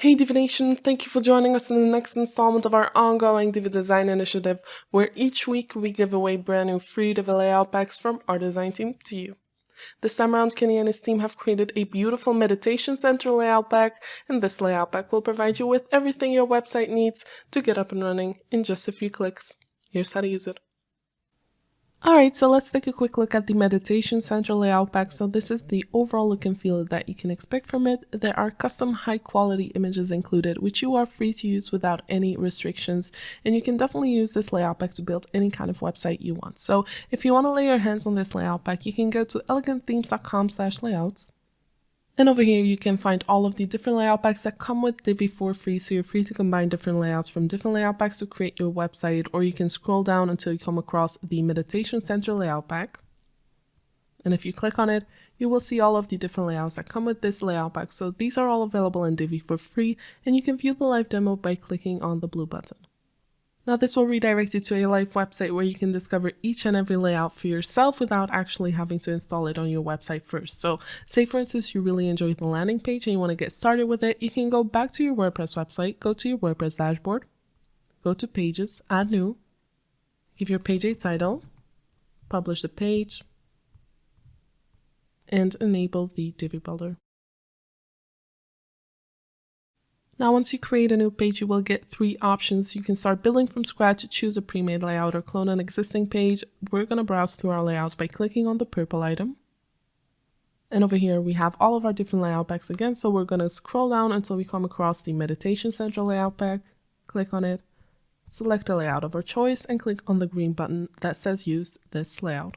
Hey Divi Nation, thank you for joining us in the next installment of our ongoing Divi Design Initiative, where each week we give away brand new free Divi Layout Packs from our design team to you. This time around, Kenny and his team have created a beautiful meditation center layout pack, and this layout pack will provide you with everything your website needs to get up and running in just a few clicks. Here's how to use it. Alright, so let's take a quick look at the Meditation Center Layout Pack. So this is the overall look and feel that you can expect from it. There are custom high quality images included, which you are free to use without any restrictions. And you can definitely use this layout pack to build any kind of website you want. So if you want to lay your hands on this layout pack, you can go to elegantthemes.com/layouts. And over here, you can find all of the different layout packs that come with Divi for free. So you're free to combine different layouts from different layout packs to create your website, or you can scroll down until you come across the Meditation Center layout pack. And if you click on it, you will see all of the different layouts that come with this layout pack. So these are all available in Divi for free, and you can view the live demo by clicking on the blue button. Now this will redirect you to a live website where you can discover each and every layout for yourself without actually having to install it on your website first. So say for instance you really enjoy the landing page and you want to get started with it, you can go back to your WordPress website, go to your WordPress dashboard, go to Pages, Add New, give your page a title, publish the page, and enable the Divi Builder. Now, once you create a new page, you will get three options. You can start building from scratch, choose a pre-made layout, or clone an existing page. We're going to browse through our layouts by clicking on the purple item. And over here, we have all of our different layout packs again. So we're going to scroll down until we come across the Meditation Center layout pack. Click on it, select a layout of our choice, and click on the green button that says use this layout.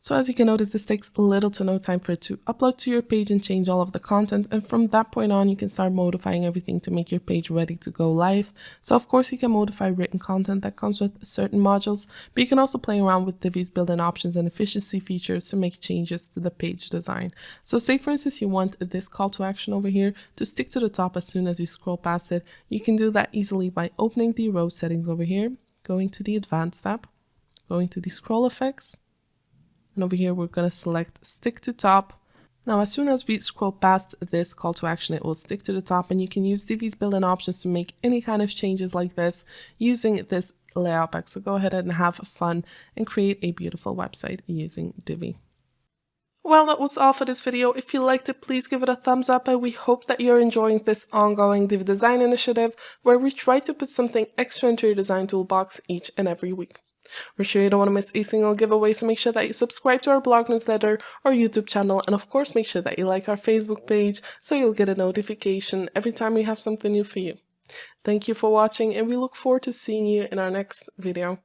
So as you can notice, this takes little to no time for it to upload to your page and change all of the content. And from that point on, you can start modifying everything to make your page ready to go live. So of course, you can modify written content that comes with certain modules, but you can also play around with Divi's built-in options and efficiency features to make changes to the page design. So say for instance, you want this call to action over here to stick to the top as soon as you scroll past it. You can do that easily by opening the row settings over here, going to the Advanced tab, going to the scroll effects. And over here, we're going to select stick to top. Now, as soon as we scroll past this call to action, it will stick to the top, and you can use Divi's built-in options to make any kind of changes like this using this layout pack. So go ahead and have fun and create a beautiful website using Divi. Well, that was all for this video. If you liked it, please give it a thumbs up, and we hope that you're enjoying this ongoing Divi Design Initiative where we try to put something extra into your design toolbox each and every week. We're sure you don't want to miss a single giveaway, so make sure that you subscribe to our blog newsletter or YouTube channel, and of course make sure that you like our Facebook page so you'll get a notification every time we have something new for you. Thank you for watching, and we look forward to seeing you in our next video.